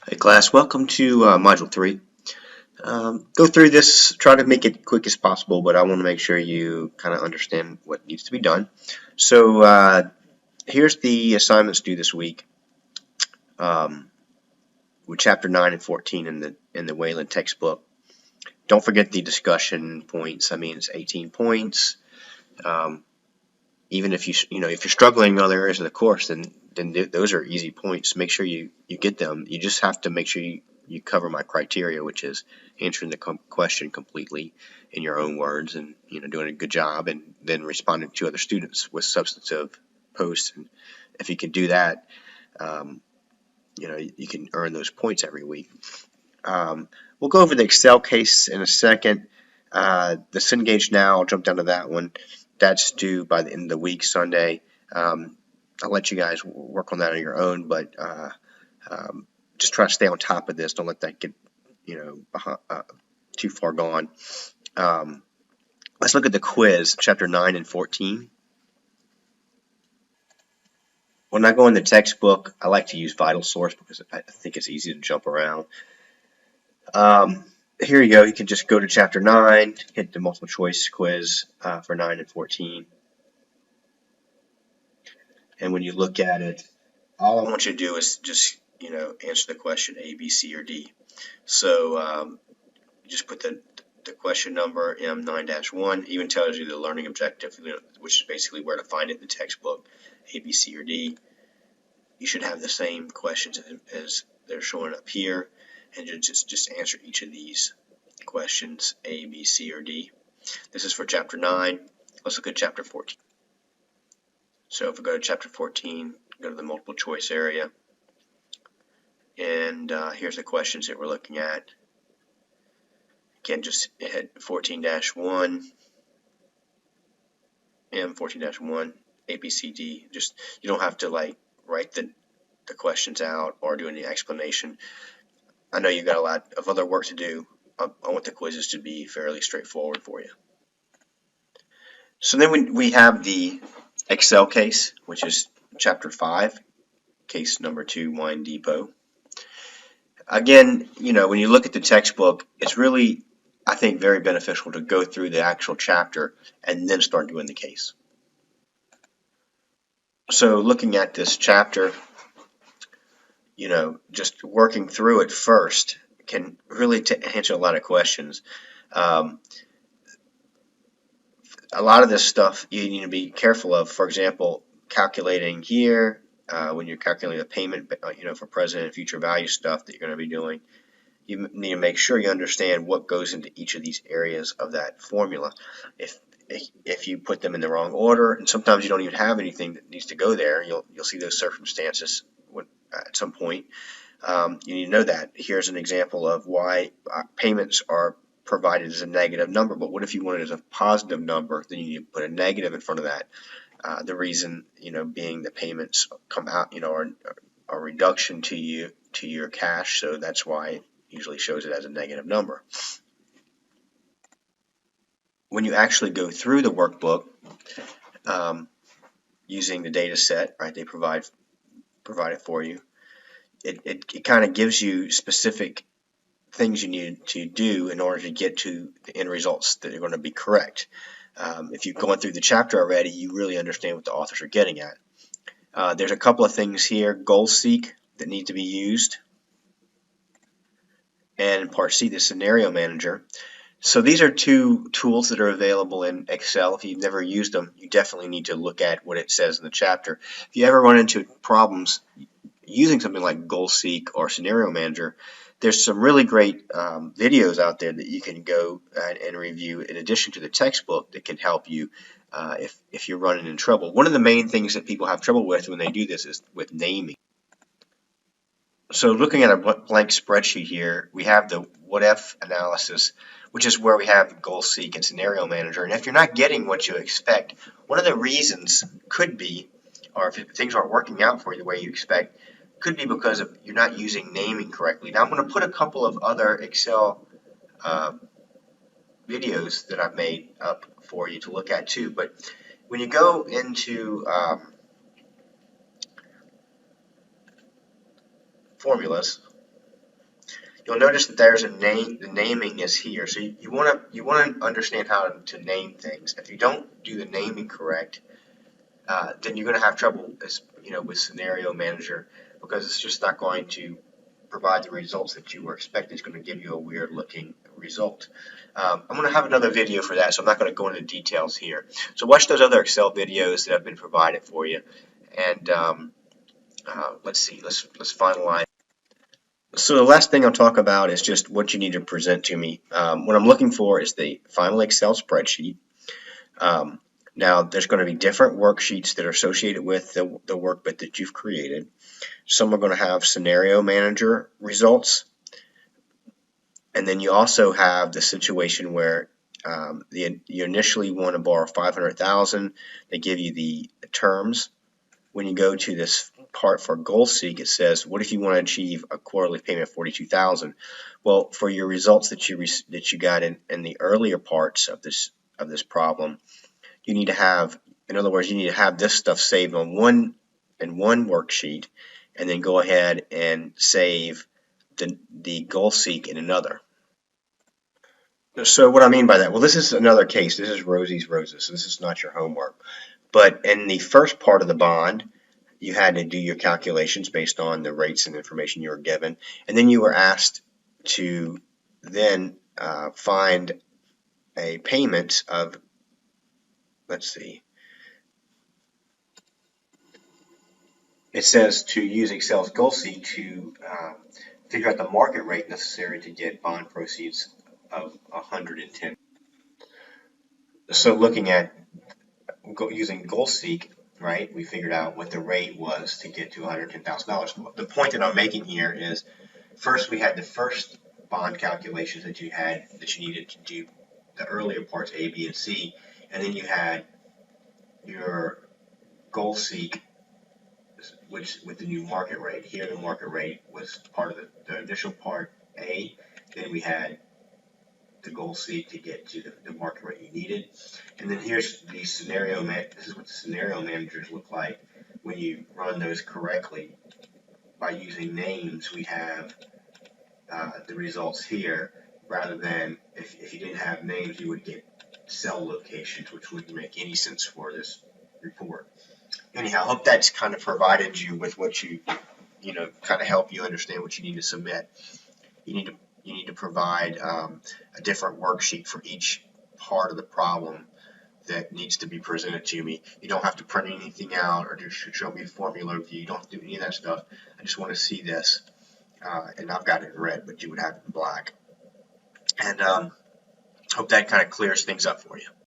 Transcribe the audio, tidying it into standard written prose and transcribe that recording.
Hey class, welcome to Module 3. Go through this, try to make it quick as possible, but I want to make sure you kind of understand what needs to be done. So here's the assignments due this week with Chapter 9 and 14 in the Wayland textbook. Don't forget the discussion points. I mean, it's 18 points. Even if if you're struggling in other areas of the course, then those are easy points. Make sure you get them. You just have to make sure you cover my criteria, which is answering the question completely in your own words and doing a good job, and then responding to other students with substantive posts. And if you can do that, you can earn those points every week. We'll go over the Excel case in a second. The Cengage Now, I'll jump down to that one. That's due by the end of the week, Sunday. I'll let you guys work on that on your own, but just try to stay on top of this. Don't let that get behind, too far gone. Let's look at the quiz, Chapter 9 and 14. When I go in the textbook, I like to use Vital Source because I think it's easy to jump around. Here you go. You can just go to Chapter 9, hit the multiple choice quiz for 9 and 14. And when you look at it, all I want you to do is just answer the question A, B, C, or D. So just put the question number M9-1. Even tells you the learning objective, which is basically where to find it in the textbook, A, B, C, or D. You should have the same questions as they're showing up here, and just answer each of these questions, A, B, C, or D. This is for Chapter 9. Let's look at Chapter 14. So if we go to Chapter 14, go to the multiple choice area, and here's the questions that we're looking at. Again, just hit 14-1, M14-1, A, B, C, D. Just, you don't have to write the questions out or do any explanation. I know you've got a lot of other work to do. I want the quizzes to be fairly straightforward for you. So then we have the Excel case, which is Chapter 5, case number 2, Wine Depot. Again, when you look at the textbook, it's really, I think, very beneficial to go through the actual chapter and then start doing the case. So looking at this chapter, just working through it first can really answer a lot of questions. A lot of this stuff you need to be careful of. For example, calculating here, when you're calculating the payment, for present and future value stuff that you're going to be doing, you need to make sure you understand what goes into each of these areas of that formula. If you put them in the wrong order, and sometimes you don't even have anything that needs to go there, you'll see those circumstances at some point. You need to know that. Here's an example of why payments are provided as a negative number, but what if you want it as a positive number? Then you need to put a negative in front of that. The reason, being the payments come out, are a reduction to your cash, so that's why it usually shows it as a negative number. When you actually go through the workbook, using the data set, right, they provide it for you, it kind of gives you specific things you need to do in order to get to the end results that are going to be correct. If you've gone through the chapter already, you really understand what the authors are getting at. There's a couple of things here, goal seek, that need to be used, and in part C, the scenario manager. So these are two tools that are available in Excel. If you've never used them, you definitely need to look at what it says in the chapter. If you ever run into problems using something like goal seek or scenario manager, there's some really great videos out there that you can go and review in addition to the textbook that can help you if you're running into trouble. One of the main things that people have trouble with when they do this is with naming. So looking at a blank spreadsheet here, we have the what if analysis, which is where we have goal seek and scenario manager. And if you're not getting what you expect, one of the reasons could be, or if things aren't working out for you the way you expect, could be because you're not using naming correctly. Now I'm going to put a couple of other Excel videos that I've made up for you to look at too. But when you go into formulas, you'll notice that there's a name. The naming is here, so you want to understand how to name things. If you don't do the naming correct, then you're going to have trouble, with Scenario Manager, because it's just not going to provide the results that you were expecting. It's going to give you a weird looking result. I'm going to have another video for that, so I'm not going to go into details here. So watch those other Excel videos that have been provided for you, and let's see. Let's finalize. So the last thing I'll talk about is just what you need to present to me. What I'm looking for is the final Excel spreadsheet. Now, there's going to be different worksheets that are associated with the workbook that you've created. Some are going to have Scenario Manager results. And then you also have the situation where you initially want to borrow $500,000. They give you the terms. When you go to this part for goal seek, it says, what if you want to achieve a quarterly payment of $42,000? Well, for your results that you got in the earlier parts of this problem, you need to have, in other words, you need to have this stuff saved on one worksheet, and then go ahead and save the goal seek in another. So what I mean by that, well, this is another case. This is Rosie's Roses. So this is not your homework. But in the first part of the bond, you had to do your calculations based on the rates and information you were given. And then you were asked to then find a payment of, let's see, it says to use Excel's goal seek to figure out the market rate necessary to get bond proceeds of 110. So looking at using goal seek, right, we figured out what the rate was to get to $110,000. The point that I'm making here is, first we had the first bond calculations that you needed to do the earlier parts A, B, and C, and then you had your goal seek, which with the new market rate. Here the market rate was part of the initial part A. Then we had the goal seek to get to the market rate you needed. And then here's the scenario. This is what the scenario managers look like when you run those correctly. By using names, we have the results here, rather than if you didn't have names, you would get cell locations, which wouldn't make any sense for this report. Anyhow, I hope that's kind of provided you with what kind of help you understand what you need to submit. You need to provide a different worksheet for each part of the problem that needs to be presented to me. You don't have to print anything out or just show me a formula view. You don't have to do any of that stuff. I just want to see this. And I've got it in red, but you would have it in black. And hope that kind of clears things up for you.